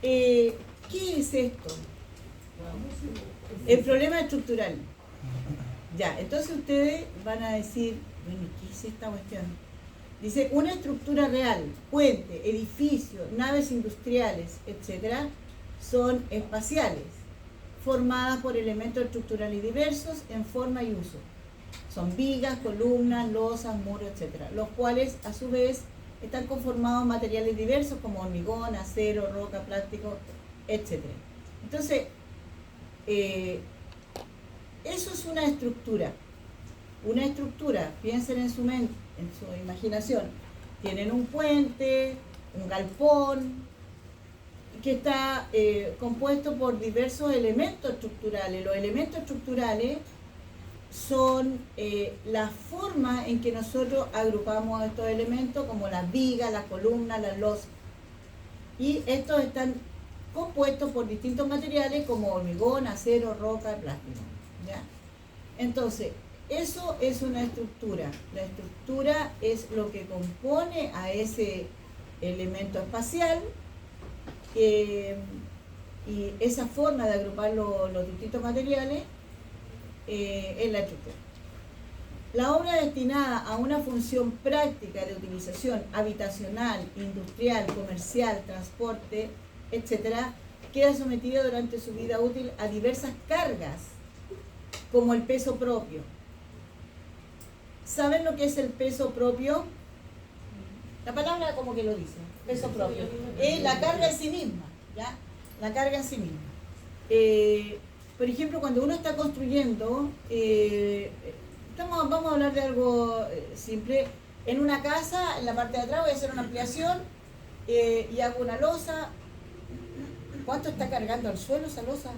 ¿Qué es esto? El problema estructural. Ya, entonces ustedes van a decir, bueno, ¿qué es esta cuestión? Dice, una estructura real, puente, edificio, naves industriales, etcétera, son espaciales, formadas por elementos estructurales diversos en forma y uso. Son vigas, columnas, losas, muros, etcétera, los cuales a su vez están conformados en materiales diversos como hormigón, acero, roca, plástico, etcétera. Entonces, eso es una estructura. Una estructura, piensen en su mente, en su imaginación. Tienen un puente, un galpón, que está compuesto por diversos elementos estructurales. Los elementos estructurales son la forma en que nosotros agrupamos estos elementos, como las vigas, las columnas, las losas. Y estos están compuestos por distintos materiales como hormigón, acero, roca, plástico. ¿Ya? Entonces, eso es una estructura. La estructura es lo que compone a ese elemento espacial, y esa forma de agrupar los distintos materiales es la estructura. La obra destinada a una función práctica de utilización habitacional, industrial, comercial, transporte, etc., queda sometida durante su vida útil a diversas cargas, como el peso propio. ¿Saben lo que es el peso propio? La palabra como que lo dice, peso propio. Es la carga en sí misma, ¿ya? La carga en sí misma. Por ejemplo, cuando uno está construyendo, vamos a hablar de algo simple. En una casa, en la parte de atrás, voy a hacer una ampliación y hago una losa. ¿Cuánto está cargando al suelo esa losa?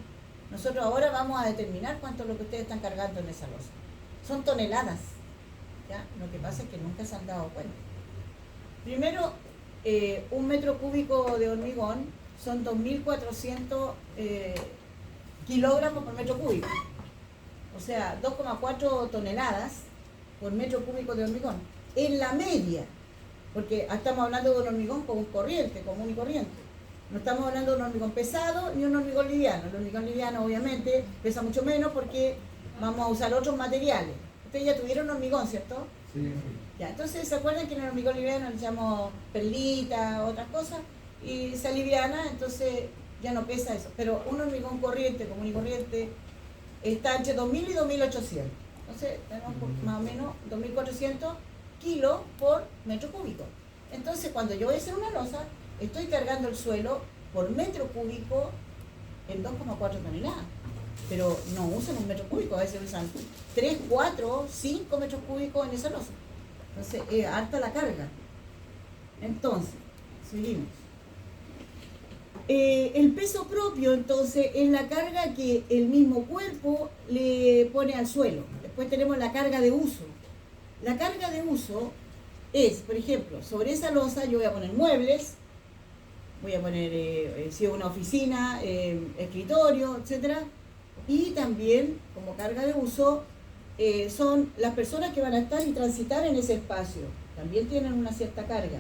Nosotros ahora vamos a determinar cuánto es lo que ustedes están cargando en esa losa. Son toneladas, ¿ya? Lo que pasa es que nunca se han dado cuenta. Primero, un metro cúbico de hormigón son 2.400 kilogramos por metro cúbico. O sea, 2,4 toneladas por metro cúbico de hormigón. En la media, porque estamos hablando de un hormigón común y corriente. No estamos hablando de un hormigón pesado ni un hormigón liviano. El hormigón liviano obviamente pesa mucho menos porque vamos a usar otros materiales. Ustedes ya tuvieron hormigón, ¿cierto? Sí. Ya, entonces, ¿se acuerdan que en el hormigón liviano le echamos perlita, otras cosas? Y se aliviana, entonces ya no pesa eso. Pero un hormigón corriente, común y corriente, está entre 2.000 y 2.800. Entonces, tenemos más o menos 2.400 kilos por metro cúbico. Entonces, cuando yo voy a hacer una losa, estoy cargando el suelo por metro cúbico en 2,4 toneladas. Pero no usan un metro cúbico, a veces usan 3, 4, 5 metros cúbicos en esa losa. Entonces, es harta la carga. Entonces, seguimos. El peso propio, entonces, es la carga que el mismo cuerpo le pone al suelo. Después tenemos la carga de uso. La carga de uso es, por ejemplo, sobre esa losa yo voy a poner muebles, voy a poner, si es una oficina, escritorio, etc. Y también, como carga de uso, son las personas que van a estar y transitar en ese espacio. También tienen una cierta carga,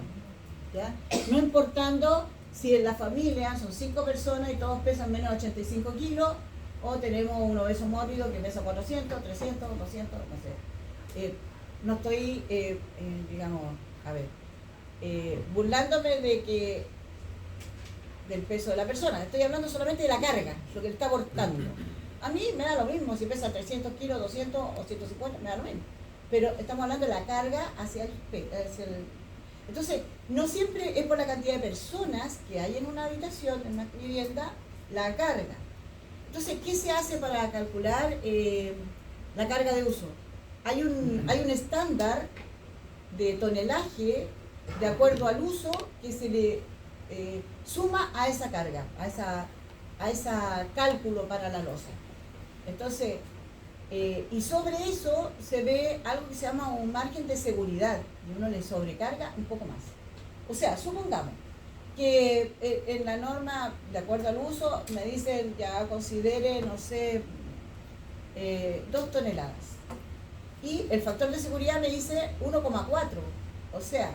¿ya? No importando si en la familia son 5 personas y todos pesan menos de 85 kilos, o tenemos un obeso mórbido que pesa 400, 300, 200, no sé. No estoy, digamos, burlándome del peso de la persona. Estoy hablando solamente de la carga, lo que le está aportando. A mí me da lo mismo si pesa 300 kilos, 200 o 150, me da lo mismo. Pero estamos hablando de la carga hacia el... Entonces, no siempre es por la cantidad de personas que hay en una habitación, en una vivienda, la carga. Entonces, ¿qué se hace para calcular la carga de uso? Hay un estándar de tonelaje de acuerdo al uso que se le suma a esa carga, a ese cálculo para la losa. Entonces, y sobre eso se ve algo que se llama un margen de seguridad, y uno le sobrecarga un poco más. O sea, supongamos que en la norma, de acuerdo al uso, me dicen ya considere, no sé, 2 toneladas. Y el factor de seguridad me dice 1,4. O sea,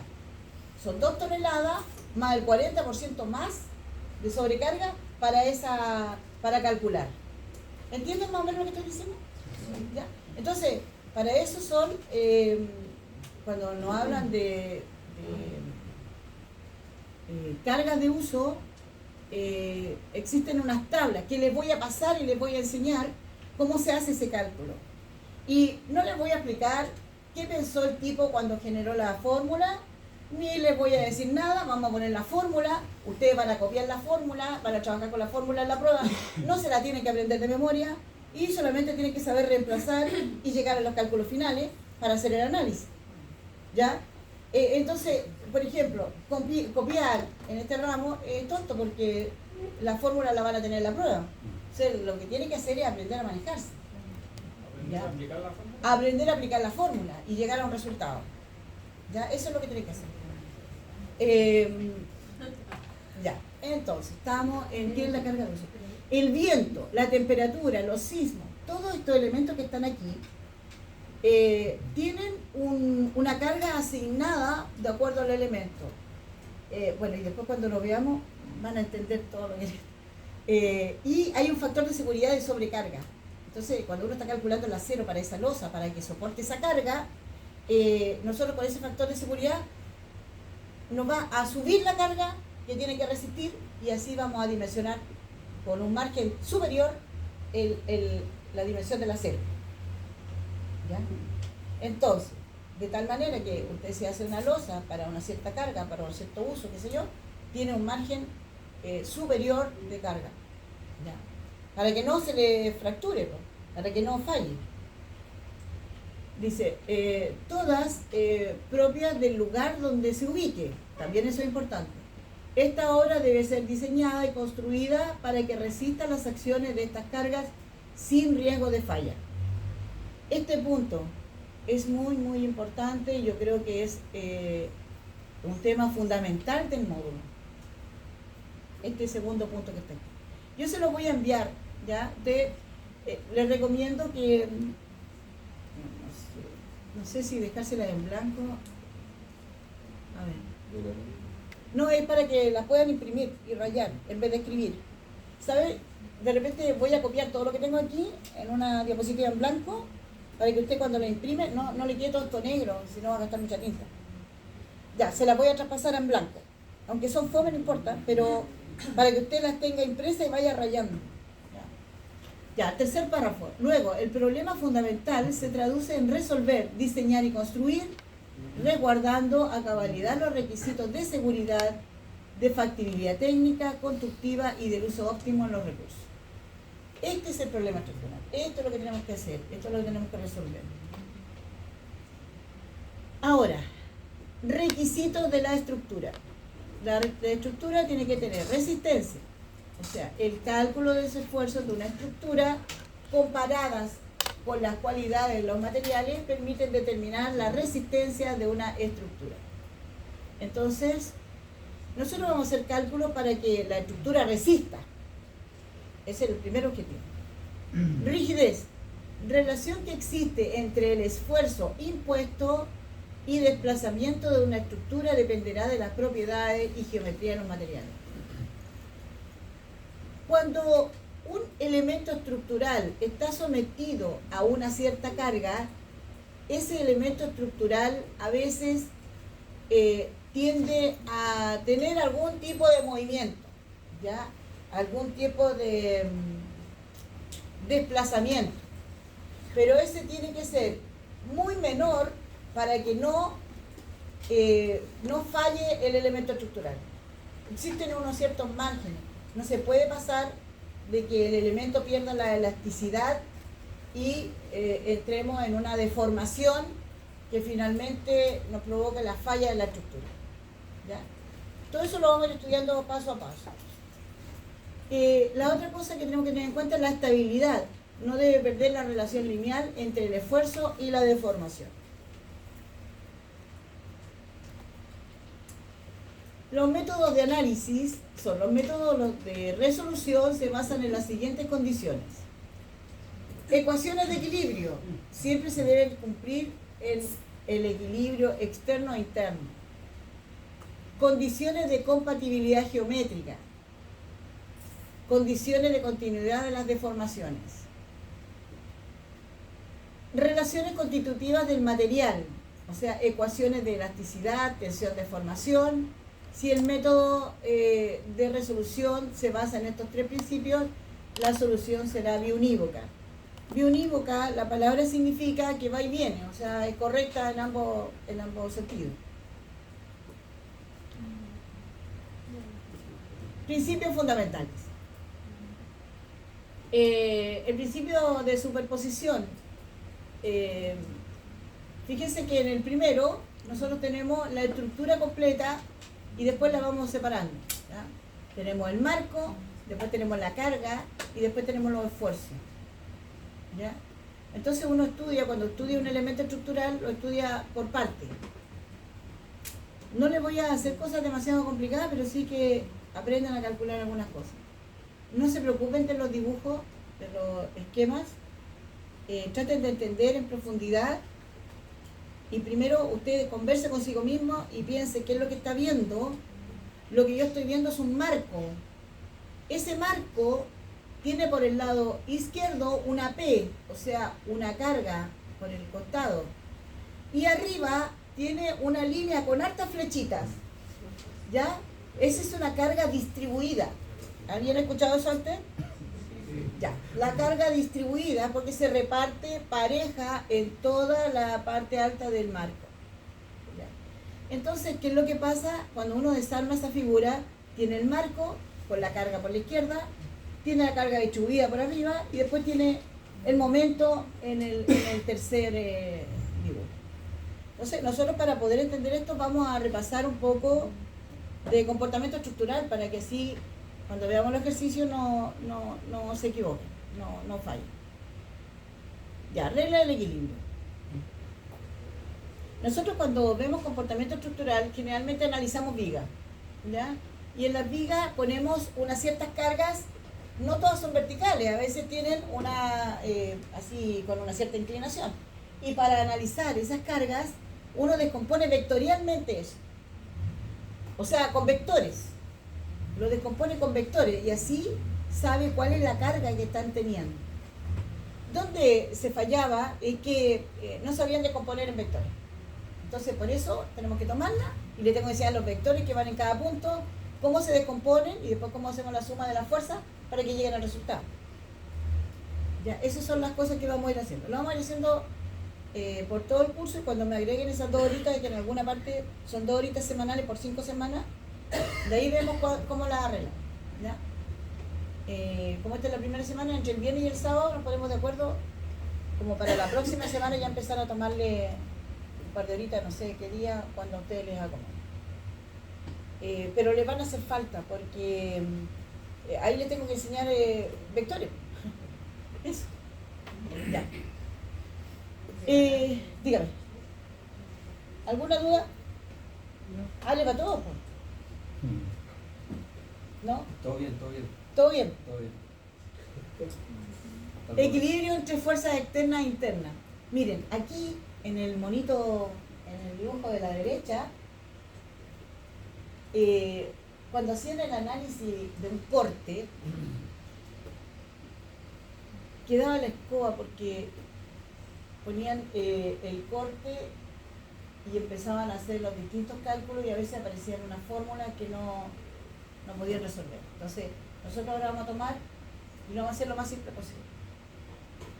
son 2 toneladas más el 40% más de sobrecarga para calcular. ¿Entienden más o menos lo que estoy diciendo? ¿Ya? Entonces, para eso son, cuando nos hablan de cargas de uso, existen unas tablas que les voy a pasar y les voy a enseñar cómo se hace ese cálculo. Y no les voy a explicar qué pensó el tipo cuando generó la fórmula, ni les voy a decir nada. Vamos a poner la fórmula, ustedes van a copiar la fórmula, van a trabajar con la fórmula en la prueba, no se la tienen que aprender de memoria y solamente tienen que saber reemplazar y llegar a los cálculos finales para hacer el análisis. ¿Ya? Entonces, por ejemplo, copiar en este ramo es tonto porque la fórmula la van a tener en la prueba. O sea, lo que tienen que hacer es aprender a manejarse. ¿Ya? Aprender a aplicar la fórmula y llegar a un resultado. ¿Ya? Eso es lo que tienen que hacer. Ya, entonces, estamos en qué es la carga de uso. El viento, la temperatura, los sismos, todos estos elementos que están aquí, tienen una carga asignada de acuerdo al elemento. Bueno, y después cuando lo veamos van a entender todo lo que es. Y hay un factor de seguridad de sobrecarga. Entonces, cuando uno está calculando el acero para esa losa, para que soporte esa carga, nosotros con ese factor de seguridad nos va a subir la carga que tiene que resistir y así vamos a dimensionar con un margen superior la dimensión del acero. ¿Ya? Entonces, de tal manera que usted se hace una losa para una cierta carga, para un cierto uso, qué sé yo, tiene un margen superior de carga. ¿Ya? Para que no se le fracture, para que no falle. Dice, todas propias del lugar donde se ubique, también eso es importante. Esta obra debe ser diseñada y construida para que resista las acciones de estas cargas sin riesgo de falla. Este punto es muy, muy importante y yo creo que es un tema fundamental del módulo. Este segundo punto que está aquí. Yo se lo voy a enviar, ¿ya? Les recomiendo que, no sé si dejársela en blanco. A ver. No, es para que las puedan imprimir y rayar en vez de escribir. ¿Sabe? De repente voy a copiar todo lo que tengo aquí en una diapositiva en blanco para que usted cuando la imprime no le quede todo esto negro, si no va a gastar mucha tinta. Ya, se las voy a traspasar en blanco. Aunque son fome, no importa, pero para que usted las tenga impresas y vaya rayando. Ya, tercer párrafo. Luego, el problema fundamental se traduce en resolver, diseñar y construir, resguardando a cabalidad los requisitos de seguridad, de factibilidad técnica, constructiva y del uso óptimo en los recursos. Este es el problema estructural. Esto es lo que tenemos que hacer. Esto es lo que tenemos que resolver. Ahora, requisitos de la estructura. La estructura tiene que tener resistencia. O sea, el cálculo de los esfuerzos de una estructura comparadas con las cualidades de los materiales permiten determinar la resistencia de una estructura. Entonces, nosotros vamos a hacer cálculos para que la estructura resista. Ese es el primer objetivo. Rigidez. Relación que existe entre el esfuerzo impuesto y desplazamiento de una estructura dependerá de las propiedades y geometría de los materiales. Cuando un elemento estructural está sometido a una cierta carga, ese elemento estructural a veces tiende a tener algún tipo de movimiento, ¿ya? Algún tipo de desplazamiento, pero ese tiene que ser muy menor para que no falle el elemento estructural. Existen unos ciertos márgenes, no se puede pasar de que el elemento pierda la elasticidad y entremos en una deformación que finalmente nos provoque la falla de la estructura. ¿Ya? Todo eso lo vamos a ir estudiando paso a paso. La otra cosa que tenemos que tener en cuenta es la estabilidad. No debe perder la relación lineal entre el esfuerzo y la deformación. Los métodos de análisis son los métodos de resolución, se basan en las siguientes condiciones. Ecuaciones de equilibrio. Siempre se deben cumplir el equilibrio externo e interno. Condiciones de compatibilidad geométrica. condiciones de continuidad de las deformaciones, relaciones constitutivas del material, o sea, ecuaciones de elasticidad, tensión, deformación. Si el método de resolución se basa en estos tres principios, la solución será biunívoca. Biunívoca, la palabra significa que va y viene, o sea, es correcta en ambos sentidos. Principios fundamentales. El principio de superposición. Fíjense que en el primero nosotros tenemos la estructura completa y después la vamos separando, ¿ya? Tenemos el marco, después tenemos la carga y después tenemos los esfuerzos, ¿ya? Entonces uno estudia, cuando estudia un elemento estructural, lo estudia por parte. No les voy a hacer cosas demasiado complicadas, pero sí que aprendan a calcular algunas cosas. No se preocupen de los dibujos, de los esquemas. Traten de entender en profundidad. Y primero usted converse consigo mismo y piense qué es lo que está viendo. Lo que yo estoy viendo es un marco. Ese marco tiene por el lado izquierdo una P, o sea, una carga por el costado. Y arriba tiene una línea con hartas flechitas. ¿Ya? Esa es una carga distribuida. ¿Alguien ha escuchado eso antes? Ya, la carga distribuida porque se reparte pareja en toda la parte alta del marco. ¿Ya? Entonces, ¿qué es lo que pasa? Cuando uno desarma esa figura, tiene el marco con la carga por la izquierda, tiene la carga distribuida por arriba y después tiene el momento en el tercer dibujo. Entonces, nosotros para poder entender esto vamos a repasar un poco de comportamiento estructural para que así cuando veamos los ejercicios no se equivoquen, no fallen. Ya, regla del equilibrio. Nosotros cuando vemos comportamiento estructural generalmente analizamos vigas, ¿ya? Y en las vigas ponemos unas ciertas cargas, no todas son verticales, a veces tienen una así con una cierta inclinación. Y para analizar esas cargas, uno descompone vectorialmente eso. O sea, con vectores. Lo descompone con vectores y así sabe cuál es la carga que están teniendo. Donde se fallaba es que no sabían descomponer en vectores. Entonces por eso tenemos que tomarla y le tengo que enseñar los vectores que van en cada punto, cómo se descomponen y después cómo hacemos la suma de la fuerza para que lleguen al resultado. Ya, esas son las cosas que vamos a ir haciendo. Lo vamos a ir haciendo por todo el curso y cuando me agreguen esas 2 horitas, que en alguna parte son 2 horitas semanales por 5 semanas, de ahí vemos cómo las arreglamos, ¿ya? Como esta es la primera semana, entre el viernes y el sábado nos ponemos de acuerdo como para la próxima semana ya empezar a tomarle un par de horitas, no sé qué día, cuando a ustedes les acomoden. Pero les van a hacer falta porque ahí les tengo que enseñar vectores. Eso. Ya. Dígame. ¿Alguna duda? ¿Ale para todo? ¿No? Todo bien, todo bien. ¿Todo bien? Todo bien. Equilibrio entre fuerzas externas e internas. Miren, aquí en el monito, en el dibujo de la derecha, cuando hacían el análisis de un corte, quedaba la escoba porque ponían el corte y empezaban a hacer los distintos cálculos y a veces aparecían unas fórmulas que no podían resolver. Entonces, nosotros ahora vamos a tomar y lo vamos a hacer lo más simple posible.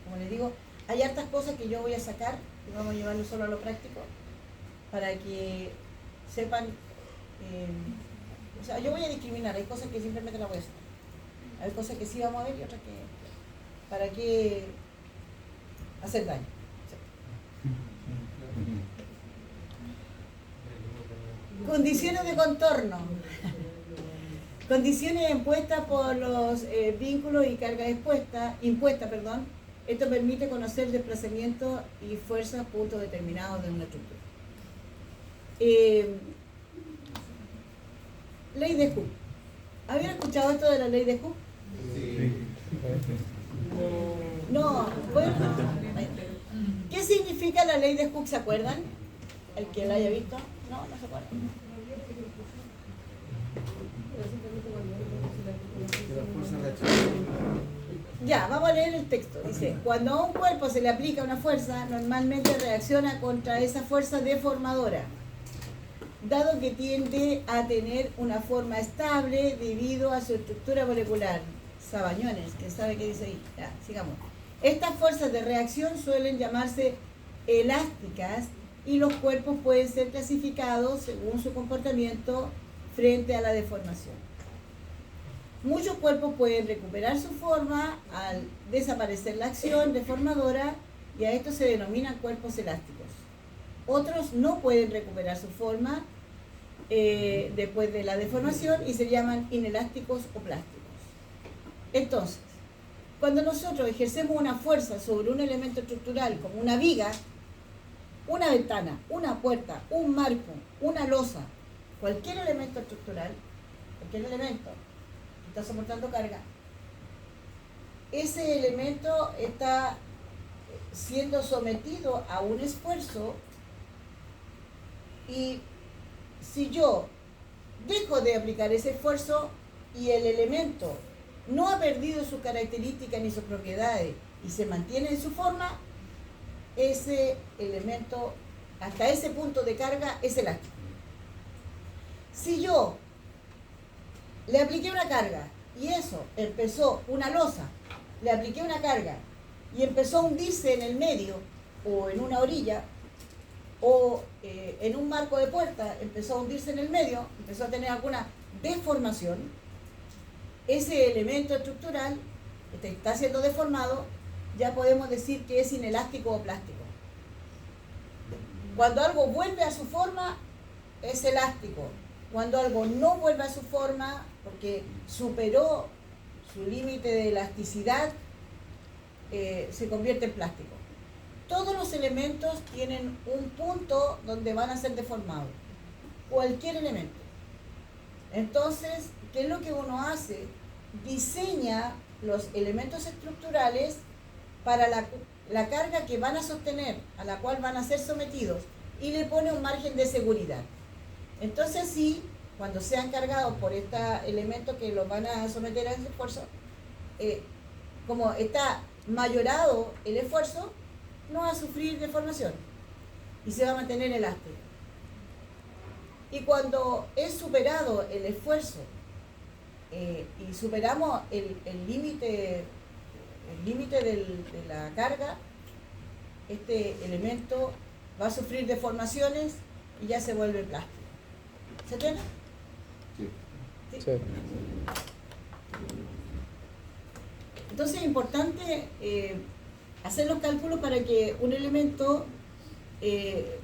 Como les digo, hay hartas cosas que yo voy a sacar y vamos a llevarlo solo a lo práctico para que sepan, o sea, yo voy a discriminar, hay cosas que simplemente las voy a hacer. Hay cosas que sí vamos a ver y otras que, ¿para qué hacer daño? Condiciones de contorno. Condiciones impuestas por los vínculos y cargas impuestas. Esto permite conocer desplazamiento y fuerzas puntos determinados de una estructura. Ley de Hooke. ¿Habían escuchado esto de la ley de Hooke? Sí. No, bueno. ¿Qué significa la ley de Hooke? ¿Se acuerdan? El que la haya visto. No se acuerdan. Que la fuerza reacciona Ya, vamos a leer el texto. Dice, cuando a un cuerpo se le aplica una fuerza, normalmente reacciona contra esa fuerza deformadora, dado que tiende a tener una forma estable debido a su estructura molecular. Sabañones, ¿quién sabe qué dice ahí? Ya, sigamos. Estas fuerzas de reacción suelen llamarse elásticas y los cuerpos pueden ser clasificados según su comportamiento frente a la deformación. Muchos cuerpos pueden recuperar su forma al desaparecer la acción deformadora y a esto se denominan cuerpos elásticos. Otros no pueden recuperar su forma después de la deformación y se llaman inelásticos o plásticos. Entonces, cuando nosotros ejercemos una fuerza sobre un elemento estructural como una viga, una ventana, una puerta, un marco, una losa, cualquier elemento estructural, cualquier elemento que está soportando carga, ese elemento está siendo sometido a un esfuerzo y si yo dejo de aplicar ese esfuerzo y el elemento no ha perdido sus características ni sus propiedades y se mantiene en su forma, ese elemento hasta ese punto de carga es elástico. Si yo le apliqué una carga y eso empezó, una losa, le apliqué una carga y empezó a hundirse en el medio o en una orilla o en un marco de puerta, empezó a hundirse en el medio, empezó a tener alguna deformación, ese elemento estructural que está siendo deformado, ya podemos decir que es inelástico o plástico. Cuando algo vuelve a su forma, es elástico. Cuando algo no vuelve a su forma, porque superó su límite de elasticidad, se convierte en plástico. Todos los elementos tienen un punto donde van a ser deformados. Cualquier elemento. Entonces, ¿qué es lo que uno hace? Diseña los elementos estructurales para la carga que van a sostener, a la cual van a ser sometidos, y le pone un margen de seguridad. Entonces, sí, cuando sean cargados por este elemento que los van a someter a ese esfuerzo, como está mayorado el esfuerzo, no va a sufrir deformación y se va a mantener elástico. Y cuando es superado el esfuerzo y superamos el límite de la carga, este elemento va a sufrir deformaciones y ya se vuelve plástico. ¿Se entiende? Sí. ¿Sí? Entonces es importante hacer los cálculos para que un elemento,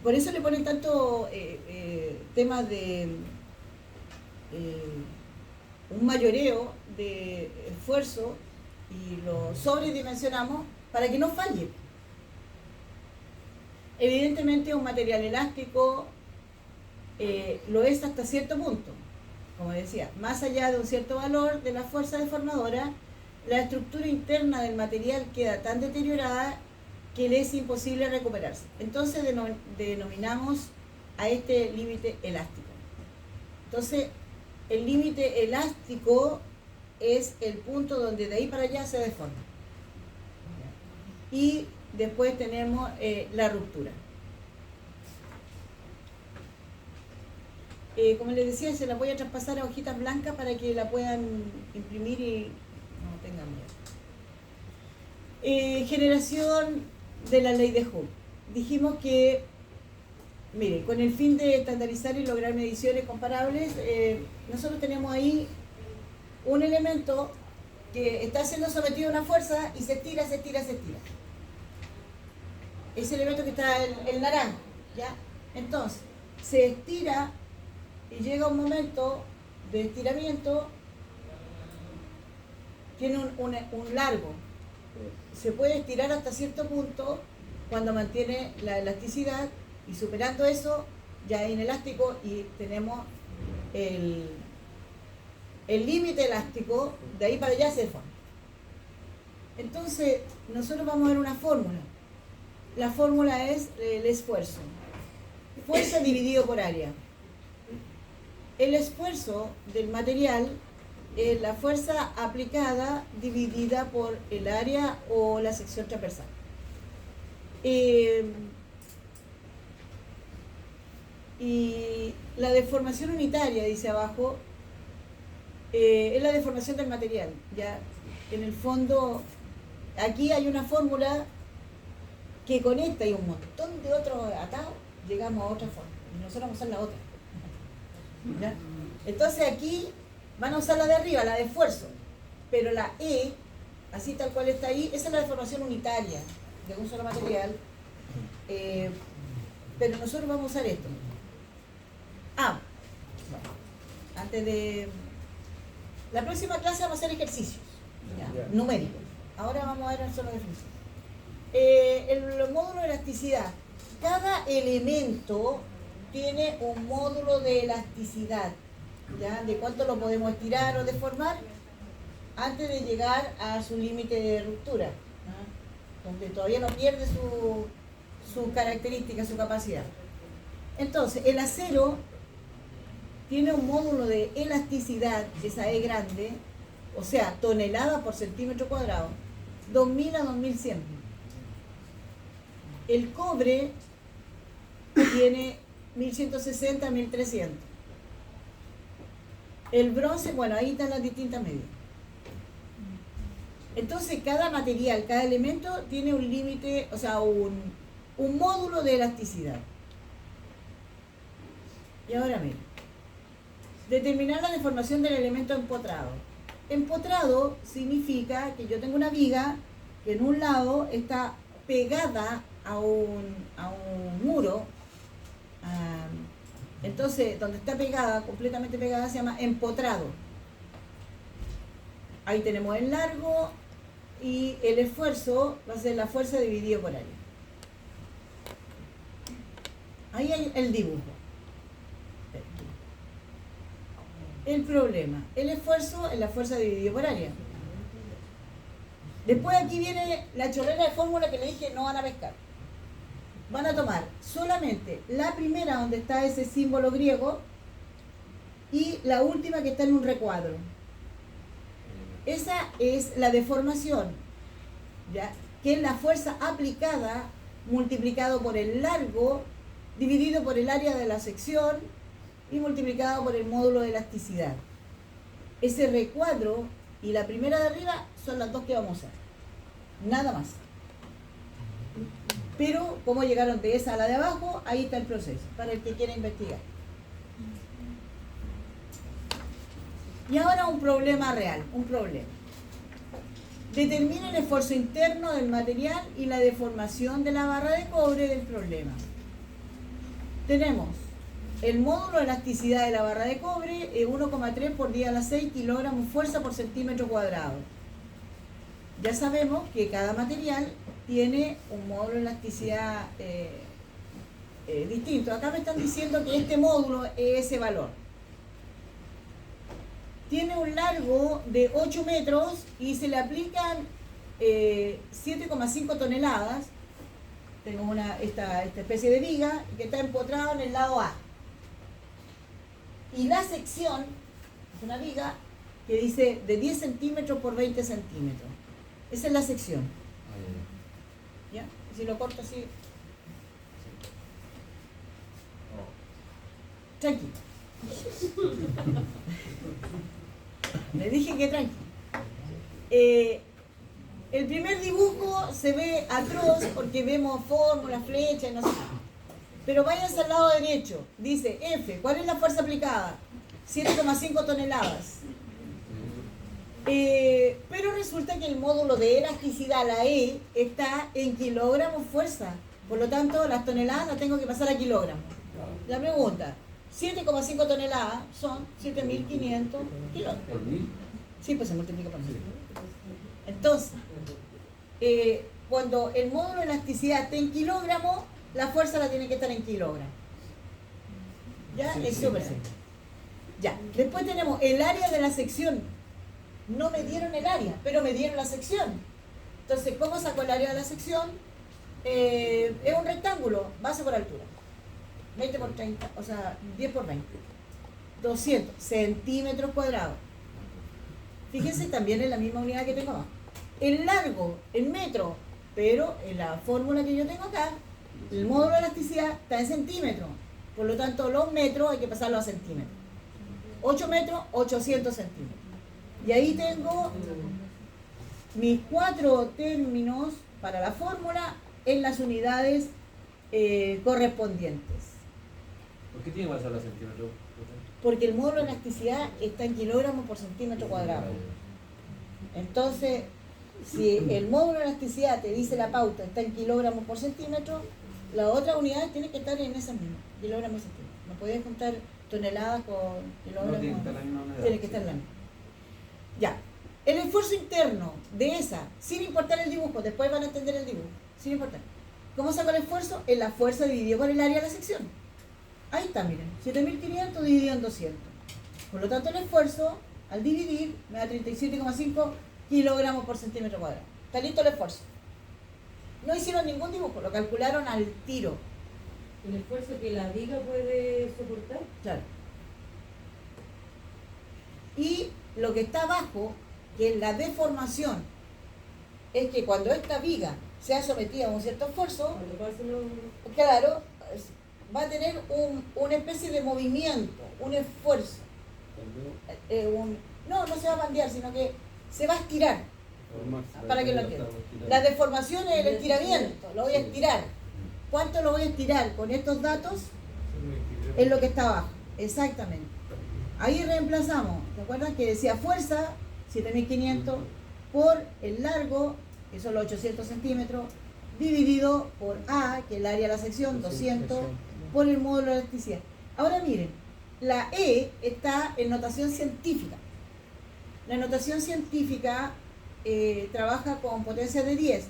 por eso le ponen tanto temas de un mayoreo de esfuerzo y lo sobredimensionamos para que no falle. Evidentemente un material elástico lo es hasta cierto punto, como decía, más allá de un cierto valor de la fuerza deformadora, la estructura interna del material queda tan deteriorada que le es imposible recuperarse. Entonces denominamos a este límite elástico. Entonces, el límite elástico es el punto donde de ahí para allá se deforma. Y después tenemos la ruptura. Como les decía, se la voy a traspasar a hojitas blancas para que la puedan imprimir y no tengan miedo. Generación de la ley de Hooke. Dijimos que, mire, con el fin de estandarizar y lograr mediciones comparables, nosotros tenemos ahí un elemento que está siendo sometido a una fuerza y se estira, se estira, se estira. Ese elemento que está el naranjo, ¿ya? Entonces, se estira y llega un momento de estiramiento, tiene un largo. Se puede estirar hasta cierto punto cuando mantiene la elasticidad y superando eso ya es inelástico y tenemos el límite elástico, de ahí para allá se deforma. Entonces, nosotros vamos a ver una fórmula. La fórmula es el esfuerzo. Fuerza dividido por área. El esfuerzo del material la fuerza aplicada dividida por el área o la sección transversal. Y la deformación unitaria, dice abajo, es la deformación del material. Ya, en el fondo, aquí hay una fórmula que conecta y un montón de otros atados, llegamos a otra forma. Y nosotros vamos a usar la otra. ¿Ya? Entonces aquí van a usar la de arriba, la de esfuerzo, pero la E, así tal cual está ahí, esa es la deformación unitaria de un solo material, pero nosotros vamos a usar esto. Antes de... La próxima clase vamos a hacer ejercicios numéricos. Ahora vamos a ver solo definición. El módulo de elasticidad. Cada elemento tiene un módulo de elasticidad, ¿ya? De cuánto lo podemos estirar o deformar antes de llegar a su límite de ruptura, ¿no? Donde todavía no pierde su característica, su capacidad. Entonces, el acero tiene un módulo de elasticidad, esa E grande, o sea, tonelada por centímetro cuadrado, 2000 a 2100. El cobre tiene 1160 a 1300. El bronce, bueno, ahí están las distintas medidas. Entonces, cada material, cada elemento tiene un límite, o sea, un módulo de elasticidad. Y ahora miren, determinar la deformación del elemento empotrado. Empotrado significa que yo tengo una viga que en un lado está pegada a un muro. Entonces, donde está pegada, completamente pegada, se llama empotrado. Ahí tenemos el largo y el esfuerzo va a ser la fuerza dividido por área. Ahí hay el dibujo. El problema, el esfuerzo es la fuerza dividido por área. Después aquí viene la chorrera de fórmula que le dije no van a pescar. Van a tomar solamente la primera donde está ese símbolo griego y la última que está en un recuadro. Esa es la deformación, ¿ya? Que es la fuerza aplicada multiplicado por el largo dividido por el área de la sección y multiplicado por el módulo de elasticidad. Ese recuadro y la primera de arriba son las dos que vamos a usar. Nada más. Pero, como llegaron de esa a la de abajo, ahí está el proceso, para el que quiera investigar. Y ahora un problema real, un problema. Determina el esfuerzo interno del material y la deformación de la barra de cobre del problema. Tenemos el módulo de elasticidad de la barra de cobre es 1,3 por 10 a la 6 kilogramos fuerza por centímetro cuadrado. Ya sabemos que cada material tiene un módulo de elasticidad distinto. Acá me están diciendo que este módulo es ese valor. Tiene un largo de 8 metros y se le aplican 7,5 toneladas. Tengo esta especie de viga que está empotrada en el lado A. Y la sección es una viga que dice de 10 centímetros por 20 centímetros. Esa es la sección. ¿Ya? Si lo corto así. Tranquilo. Le dije que tranquilo. El primer dibujo se ve atroz porque vemos fórmulas, flechas, no sé. Pero váyanse al lado derecho. Dice F. ¿Cuál es la fuerza aplicada? 7,5 toneladas. Pero resulta que el módulo de elasticidad, la E, está en kilogramos fuerza. Por lo tanto, las toneladas las tengo que pasar a kilogramos. La pregunta, 7,5 toneladas son 7.500 kilogramos. Sí, pues se multiplica por 1000. Entonces, cuando el módulo de elasticidad está en kilogramos, la fuerza la tiene que estar en kilogramos. ¿Ya? Sí, es súper simple. Ya. Después tenemos el área de la sección. No me dieron el área, pero me dieron la sección. Entonces, ¿cómo saco el área de la sección? Es un rectángulo, base por altura. 20 por 30, o sea, 10 por 20. 200 centímetros cuadrados. Fíjense también en la misma unidad que tengo abajo. El largo, en metro, pero en la fórmula que yo tengo acá, el módulo de elasticidad está en centímetros. Por lo tanto, los metros hay que pasarlos a centímetros. 8 metros, 800 centímetros. Y ahí tengo mis 4 términos para la fórmula en las unidades correspondientes. ¿Por qué tiene que pasar a centímetros? Porque el módulo de elasticidad está en kilogramos por centímetro cuadrado. Entonces, si el módulo de elasticidad te dice la pauta está en kilogramos por centímetro, la otra unidad tiene que estar en esa misma, kilogramos por centímetro. No puedes juntar toneladas con kilogramos. No tiene que estar la misma unidad. Tiene que estar la misma. Ya. El esfuerzo interno de esa, sin importar el dibujo, después van a entender el dibujo, sin importar. ¿Cómo saco el esfuerzo? En la fuerza dividido por el área de la sección. Ahí está, miren, 7.500 dividido en 200. Por lo tanto, el esfuerzo, al dividir, me da 37,5 kilogramos por centímetro cuadrado. Está listo el esfuerzo. No hicieron ningún dibujo, lo calcularon al tiro. ¿El esfuerzo que la viga puede soportar? Claro. Y lo que está abajo, que es la deformación, es que cuando esta viga sea sometida a un cierto esfuerzo, Cuando pasen los... claro, va a tener una especie de movimiento, un esfuerzo. No se va a bandear, sino que se va a estirar, para que lo entiendan. La deformación es el estiramiento, lo voy a estirar. ¿Cuánto lo voy a estirar con estos datos? Es lo que está abajo, exactamente. Ahí reemplazamos, ¿te acuerdas que decía fuerza, 7.500, por el largo, que son los 800 centímetros, dividido por A, que es el área de la sección, 200, por el módulo de elasticidad. Ahora miren, la E está en notación científica. La notación científica trabaja con potencia de 10.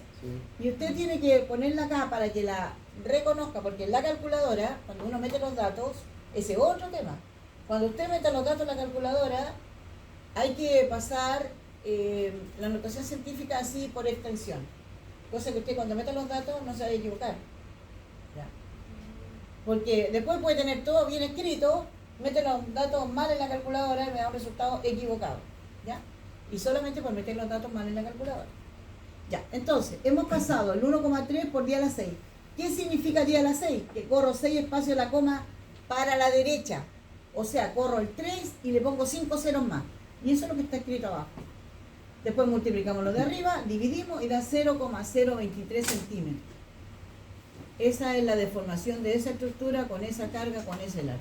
Y usted tiene que ponerla acá para que la reconozca, porque en la calculadora, cuando uno mete los datos, ese es otro tema. Cuando usted mete los datos en la calculadora, hay que pasar la notación científica así por extensión. Cosa que usted cuando meta los datos no se vaya a equivocar. ¿Ya? Porque después puede tener todo bien escrito, mete los datos mal en la calculadora y me da un resultado equivocado. ¿Ya? Y solamente por meter los datos mal en la calculadora. Ya, entonces, hemos pasado el 1,3 por 10 a la 6. ¿Qué significa 10 a la 6? Que corro 6 espacios de la coma para la derecha. O sea, corro el 3 y le pongo 5 ceros más. Y eso es lo que está escrito abajo. Después multiplicamos lo de arriba, dividimos y da 0,023 centímetros. Esa es la deformación de esa estructura con esa carga, con ese largo.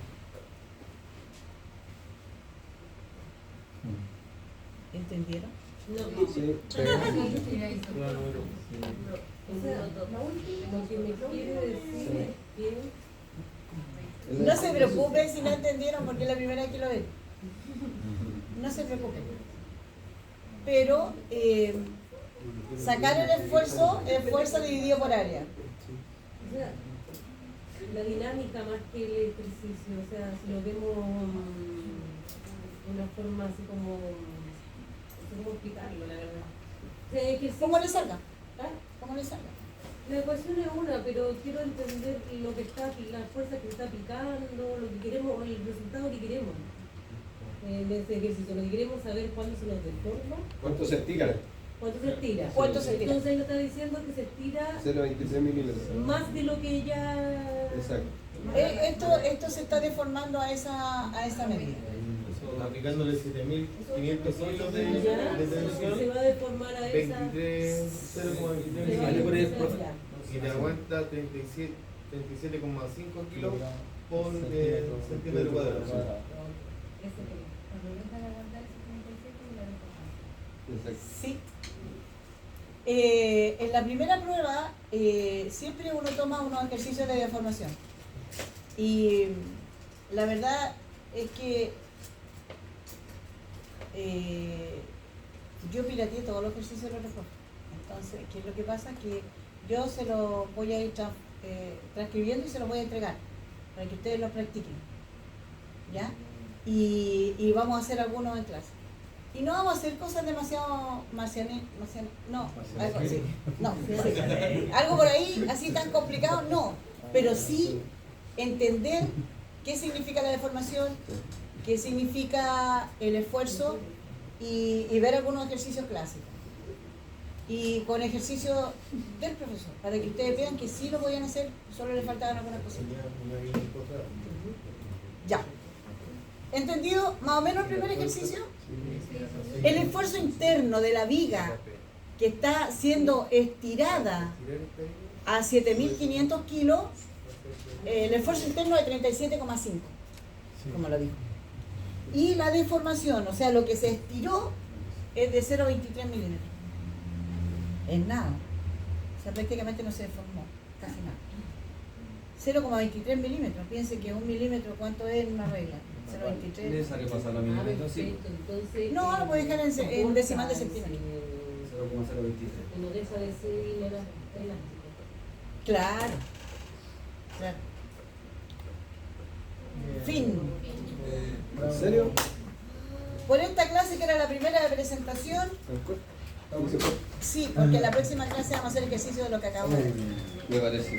¿Entendieron? No, Sí, o sea, lo que me quiere decir es que... No se preocupen si no entendieron porque es la primera vez que lo ven. No se preocupen. Pero sacar el esfuerzo dividido por área. O sea, la dinámica más que el ejercicio, o sea, si lo vemos de una forma así como, no sé cómo explicarlo, la verdad. O sea, ejercicio, ¿Cómo le salga? ¿ah? ¿Cómo le salga? La ecuación es una, pero quiero entender lo que está, la fuerza que está aplicando, lo que queremos, el resultado que queremos en este ejercicio. Lo que queremos saber cuándo se nos deforma, ¿Cuánto se estira? cuánto se estira. ¿Cuánto se estira? Entonces ahí nos está diciendo que se estira 0,26 milímetros. más de lo que ya... Exacto. Esto se está deformando a esa medida. Aplicándole 7.500 kilos de Ya, tensión, se va a deformar a esa... 23, se va a 0,23 Vale, por ahí, deformar profe. ya. y te aguanta 37,5 kilos por centímetro cuadrado. Exacto. Sí. En la primera prueba siempre uno toma unos ejercicios de deformación. Y la verdad es que yo pirateé todos los ejercicios de los reportes. Entonces, ¿qué es lo que pasa? Que yo se los voy a ir transcribiendo y se los voy a entregar para que ustedes lo practiquen. ¿Ya? Y vamos a hacer algunos en clase. Y no vamos a hacer cosas demasiado no, algo así, no, sí. Algo por ahí, así tan complicado, no, pero sí entender qué significa la deformación, qué significa el esfuerzo y ver algunos ejercicios clásicos. Y con ejercicio del profesor, para que ustedes vean que sí lo podían hacer, solo les faltaban algunas cositas. Ya. ¿Entendido más o menos el primer ejercicio? El esfuerzo interno de la viga que está siendo estirada a 7.500 kilos, el esfuerzo interno de 37,5, como lo dijo. Y la deformación, o sea, lo que se estiró es de 0,23 milímetros. Es nada. O sea, prácticamente no se deformó, casi nada. 0,23 milímetros. Piensen que 1 milímetro, ¿cuánto es en una regla? ¿Es 0,23. necesario pasar la milímetros? Sí. Entonces, No, lo puedes dejar en decimal de centímetro. 0,023. No deja de ser elástico. Claro. Claro. Fin. ¿En serio? Por esta clase, que era la primera de presentación, sí, porque la próxima clase vamos a hacer ejercicio de lo que acabamos de ver. Me parece.